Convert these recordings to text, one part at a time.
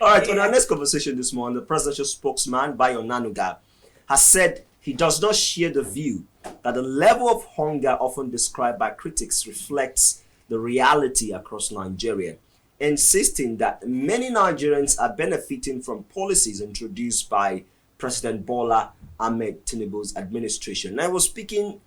All right, on our next conversation this morning, the presidential spokesman, Onanuga, has said he does not share the view that the level of hunger often described by critics reflects the reality across Nigeria, insisting that many Nigerians are benefiting from policies introduced by President Bola Ahmed Tinubu's administration. I was speaking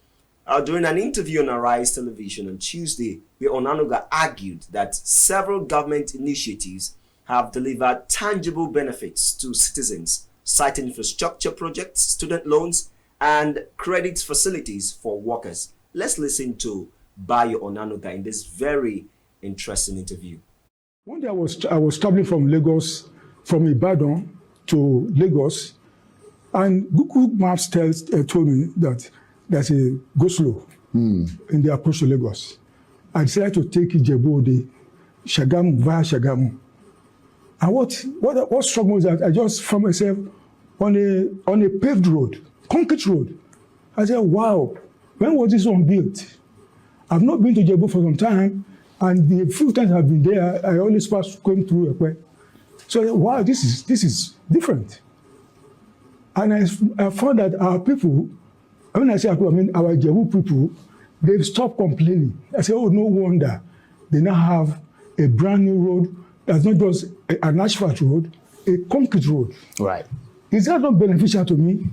during an interview on Arise Television on Tuesday, where Onanuga argued that several government initiatives have delivered tangible benefits to citizens, citing infrastructure projects, student loans, and credit facilities for workers. Let's listen to Bayo Onanuga in this very interesting interview. One day I was traveling from Lagos, from Ibadan to Lagos, and Google Maps told me that there's a go-slow in the approach to Lagos. I decided to take Ijebu-Ode, Shagamu, via Shagamu. And what struck me was that I just found myself on a paved road, concrete road. I said, wow, when was this one built? I've not been to Ijebu for some time, and the few times I've been there, I always going through Ekwe. So I said, wow, this is different. And I found that our people, when I say our people, I mean our Ijebu people, they've stopped complaining. I say, oh, no wonder they now have a brand new road that's not just an asphalt road, a concrete road. Right. Is that not beneficial to me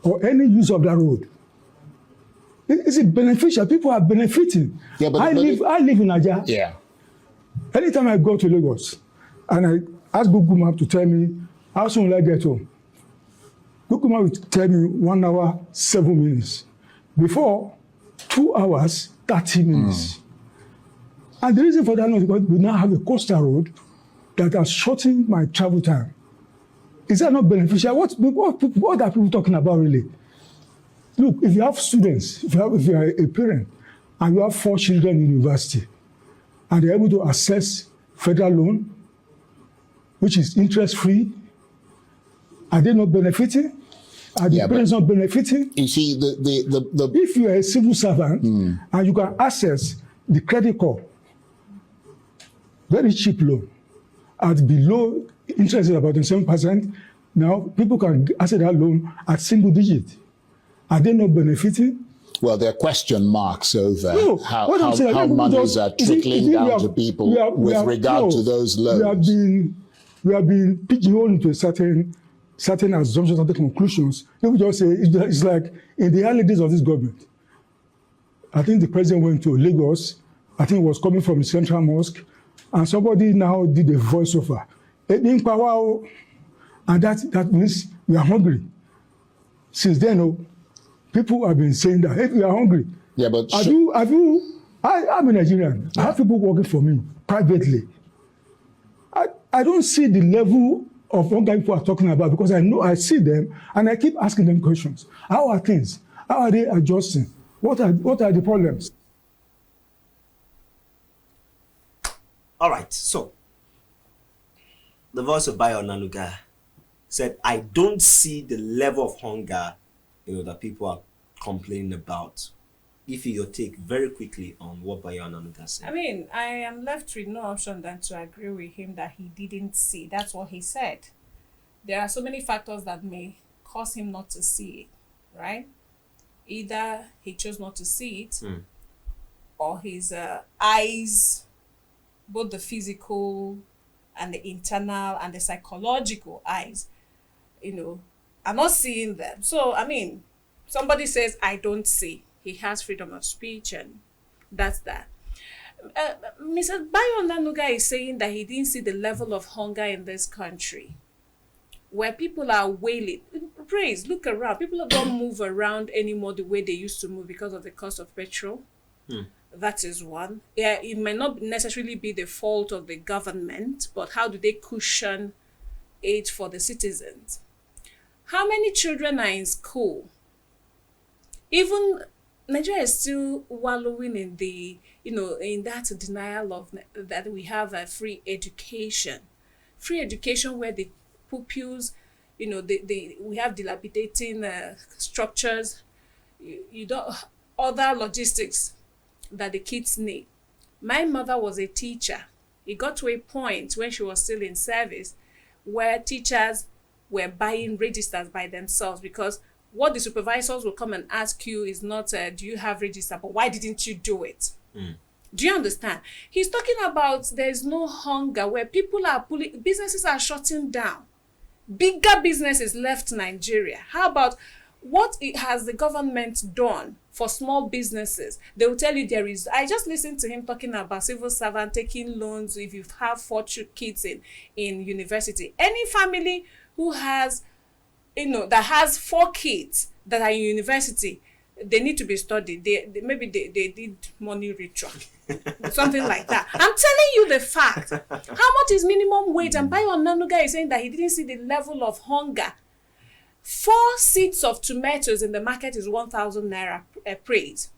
or any use of that road? Is it beneficial? People are benefiting. Yeah, I live in Aja. Yeah. Anytime I go to Lagos and I ask Google Map to tell me how soon will I get home, Google Map will tell me 1 hour, 7 minutes. Before, 2 hours, 30 minutes. And the reason for that is because we now have a coastal road that has shortened my travel time. Is that not beneficial? What are people talking about really? Look, if you have students, if you are a parent, and you have 4 children in university, and they're able to access federal loan, which is interest-free, are they not benefiting? Are the parents not benefiting? You see, If you are a civil servant and you can access the credit card, very cheap loan, at below interest is about 7%, now people can access that loan at single digit. Are they not benefiting? Well, there are question marks over how monies are you see, trickling down to people with regard to those loans. We have been pigeonholed into certain assumptions, certain conclusions. People just say it's like in the early days of this government. I think the president went to Lagos. I think it was coming from the Central Mosque, and somebody now did a voiceover. And that means we are hungry. Since then, people have been saying that, hey, we are hungry. Yeah, but I'm a Nigerian. I have people working for me privately. I don't see the level of hunger people are talking about because I see them and I keep asking them questions. How are things? How are they adjusting? What are the problems? All right, so the voice of Bayo Onanuga said, I don't see the level of hunger that people are complaining about. If your take very quickly on what Bayo Onanuga said. I mean, I am left with no option than to agree with him that he didn't see. That's what he said. There are so many factors that may cause him not to see it, right? Either he chose not to see it, or his eyes, both the physical and the internal and the psychological eyes, are not seeing them. So, I mean, somebody says, I don't see. He has freedom of speech, and that's that. Mr. Bayo Onanuga is saying that he didn't see the level of hunger in this country, where people are wailing. Praise, look around. People don't move around anymore the way they used to move because of the cost of petrol. That is one. Yeah, it may not necessarily be the fault of the government, but how do they cushion it for the citizens? How many children are in school? Even Nigeria is still wallowing in the, in that denial of that we have a free education where the pupils, we have dilapidating structures, you don't other logistics that the kids need. My mother was a teacher. It got to a point when she was still in service where teachers were buying registers by themselves, because what the supervisors will come and ask you is not, do you have register, but why didn't you do it? Do you understand? He's talking about there's no hunger, where people are businesses are shutting down. Bigger businesses left Nigeria. How about what has the government done for small businesses? They will tell you there is. I just listened to him talking about civil servant taking loans if you have 4 kids in university. Any family who has, that has 4 kids that are in university, they need to be studied. Maybe they did money ritual, something like that. I'm telling you the fact. How much is minimum wage? And Bayo Onanuga is saying that he didn't see the level of hunger. 4 seeds of tomatoes in the market is 1,000 naira praise.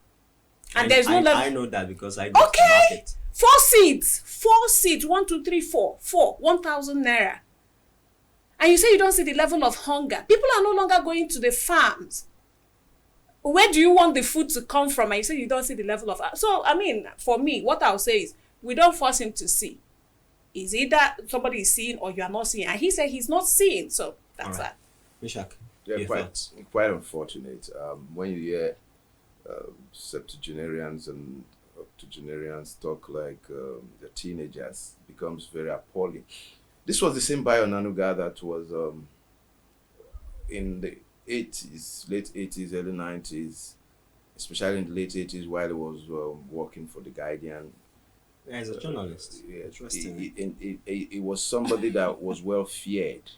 And there's no level. I know that because I go to the market. 4 seeds, 1, 2, 3, 4, 1,000 naira. And you say you don't see the level of hunger. People are no longer going to the farms. Where do you want the food to come from? And you say you don't see the level of. So, I mean, for me, what I'll say is, we don't force him to see. Is either somebody is seeing or you are not seeing. And he said he's not seeing. So, that's that. Mishak, yeah, quite unfortunate. When you hear septuagenarians and octogenarians talk like the teenagers, it becomes very appalling. This was the same Bayo Onanuga that was in the 80s, late 80s, early 90s, especially in the late 80s while he was working for The Guardian. Yeah, he's a journalist. Interesting. He was somebody that was well feared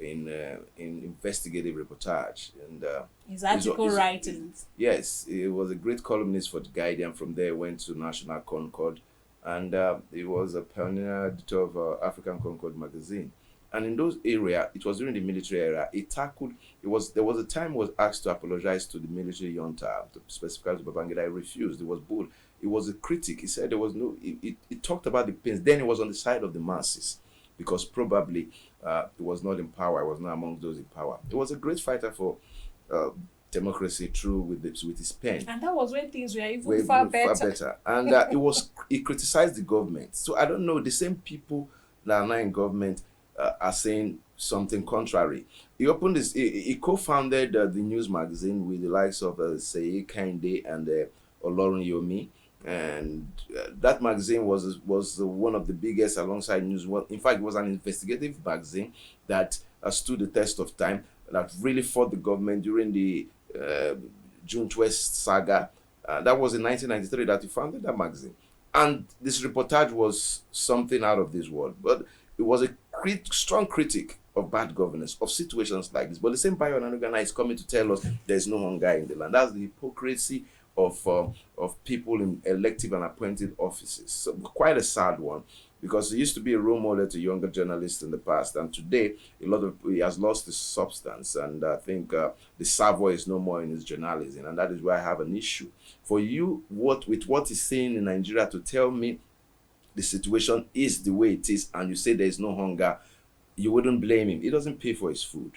in investigative reportage. And his article writings. Yes, he was a great columnist for The Guardian. From there, went to National Concord. And he was a pioneer editor of African Concord magazine. And in those areas, it was during the military era, there was a time he was asked to apologize to the military junta, specifically to Babangida. He refused. He was bold. He was a critic. He said there was no, he talked about the pains. Then he was on the side of the masses because probably he was not in power. He was not among those in power. He was a great fighter for democracy through with his pen. And that was when things were even far better. And he criticized the government. So I don't know, the same people that are now in government are saying something contrary. He opened this. He co-founded the news magazine with the likes of Seyi Kehinde and Olorun Yomi, and that magazine was one of the biggest alongside news. Well, in fact, it was an investigative magazine that stood the test of time. That really fought the government during the June 12th saga. That was in 1993 that he founded that magazine, and this reportage was something out of this world. But it was a strong critic of bad governance, of situations like this. But the same Bayo Onanuga is coming to tell us there's no hunger in the land. That's the hypocrisy of people in elective and appointed offices. So quite a sad one, because he used to be a role model to younger journalists in the past, and today he has lost his substance, and I think the Savoy is no more in his journalism, and that is why I have an issue. For you, with what he's saying in Nigeria, to tell me the situation is the way it is, and you say there is no hunger, you wouldn't blame him. He doesn't pay for his food.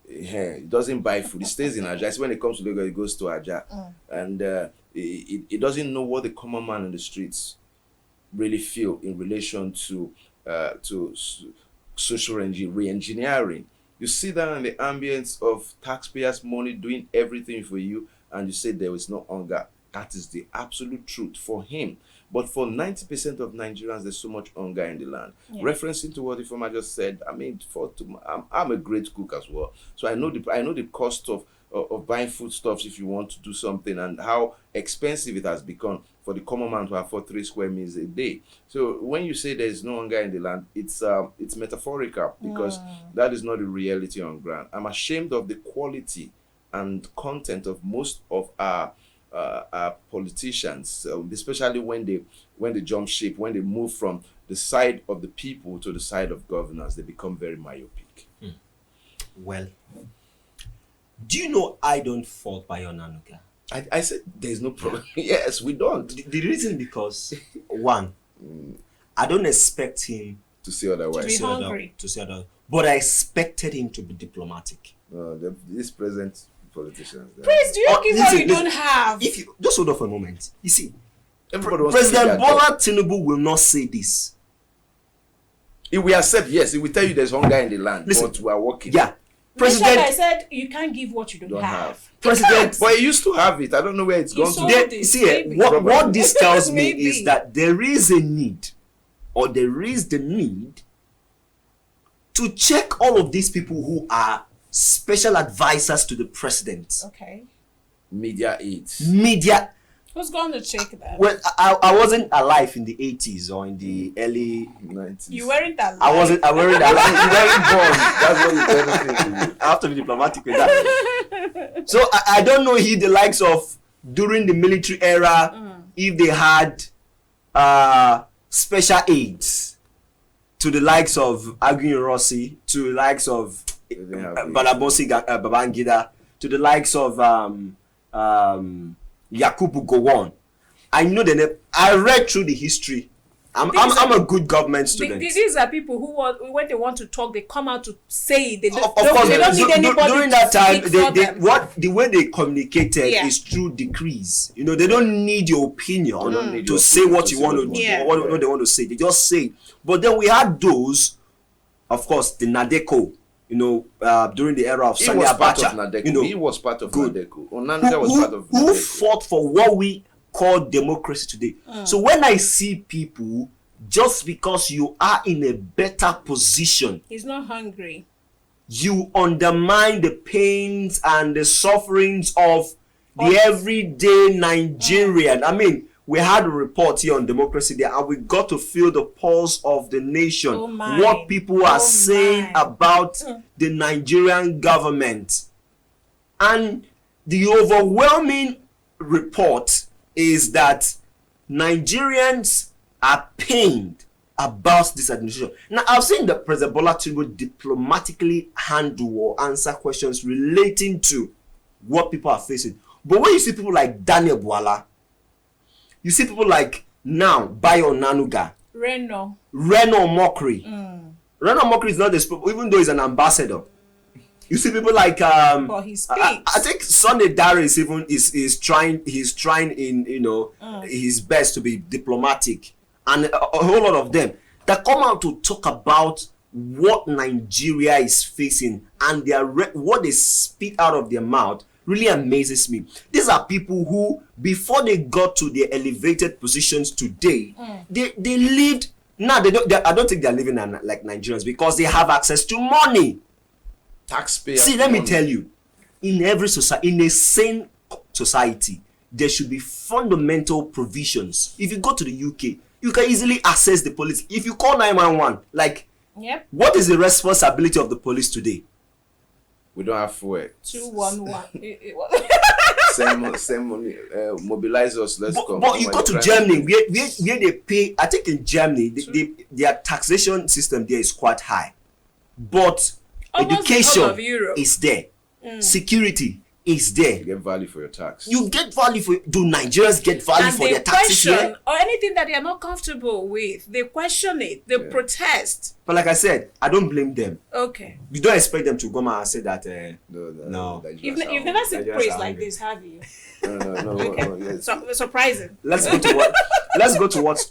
He doesn't buy food. He stays in Aja. So when it comes to Lagos, he goes to Aja. And he doesn't know what the common man in the streets really feel in relation to social re-engineering. You sit down in the ambience of taxpayers' money doing everything for you, and you say there is no hunger. That is the absolute truth for him. But for 90% of Nigerians, there's so much hunger in the land. Yeah. Referencing to what the former just said, I mean, I'm a great cook as well. So I know the cost of buying foodstuffs if you want to do something, and how expensive it has become for the common man to afford 3 square meals a day. So when you say there's no hunger in the land, it's metaphorical, because that is not the reality on ground. I'm ashamed of the quality and content of most of our politicians, especially when they jump ship, when they move from the side of the people to the side of governors, they become very myopic. Well, do you know I don't fault Bayo Onanuga? I said there's no problem. Yes, we don't. The reason because, one, I don't expect him to say otherwise. To be hungry. But I expected him to be diplomatic. This present politicians. Please, do you give what you don't have? If you just hold on for a moment, you see, President Bola Tinubu will not say this. If we accept, yes, it will tell you there's hunger in the land, Listen, but we are working. Yeah. President, I President, said you can't give what you don't have. President, But he used to have it. I don't know where it's gone sold to. it. there, see, Maybe. what this tells me Maybe. is that there is a need, or there is the need, to check all of these people who are special advisors to the president. Okay. Media aids. Media. Who's going to check that? Well, I wasn't alive in the 80s or in the early 90s. You weren't alive. I wasn't alive. That's what you tell me. I have to be diplomatic with that. So I don't know if the likes of during the military era, if they had special aids to the likes of Aguiyi Rossi, to the likes of Balabosi Babangida, to the likes of Yakubu Gowon. I know the name. I read through the history. I'm a good government student. These are people who when they want to talk, they come out to say it. They don't, Of course, they don't need anybody during to that time, speak for them. the way they communicated Yeah. is through decrees. You know, they don't need your opinion They don't need to your say opinion what to you say want what to you do, Yeah. what they want to say. They just say it. But then we had those, of course, the Nadeko. You know, during the era of He Sani was part of Abacha. Nadeko. You know, He was part of good. Nadeko. Onanuga was part of who Nadeko. fought for what we call democracy today. So when I see people, just because you are in a better position, He's not hungry. you undermine the pains and the sufferings of the everyday Nigerian. I mean, we had a report here on Democracy Day, and we got to feel the pulse of the nation. Oh my. What people are Oh saying my. about the Nigerian government. And the overwhelming report is that Nigerians are pained about this administration. Now, I've seen that President Bola Tinubu diplomatically handle or answer questions relating to what people are facing. But when you see people like Daniel Bwala, you see people like now Bayo Onanuga, Reno. Mockery. Reno Mockery is not the even though he's an ambassador. You see people like But he speaks. I think Sunday Darius even is trying in his best to be diplomatic, and a whole lot of them that come out to talk about what Nigeria is facing, and what they spit out of their mouth really amazes me. These are people who, before they got to their elevated positions today, they lived. Now I don't think they're living like Nigerians because they have access to money. Taxpayer. See, let me money. tell you, in every society, in a sane society, there should be fundamental provisions. If you go to the UK, you can easily access the police. If you call 911, like, Yep. what is the responsibility of the police today? We don't have fuel. 211. Send money. Mobilize us. Let's come. But you go to Germany, where they pay. I think in Germany, their taxation system there is quite high, but Almost the whole education of Europe. is there, security is there. You get value for your tax. You get value for. Do Nigerians get value And for they their taxes question here? or anything that they are not comfortable with. They question it. They protest. But like I said, I don't blame them. Okay. You don't expect them to come out and say that. No. You've never seen Nigerians praise are like angry. this, have you? No. Okay. Yes. So surprising. Let's go to what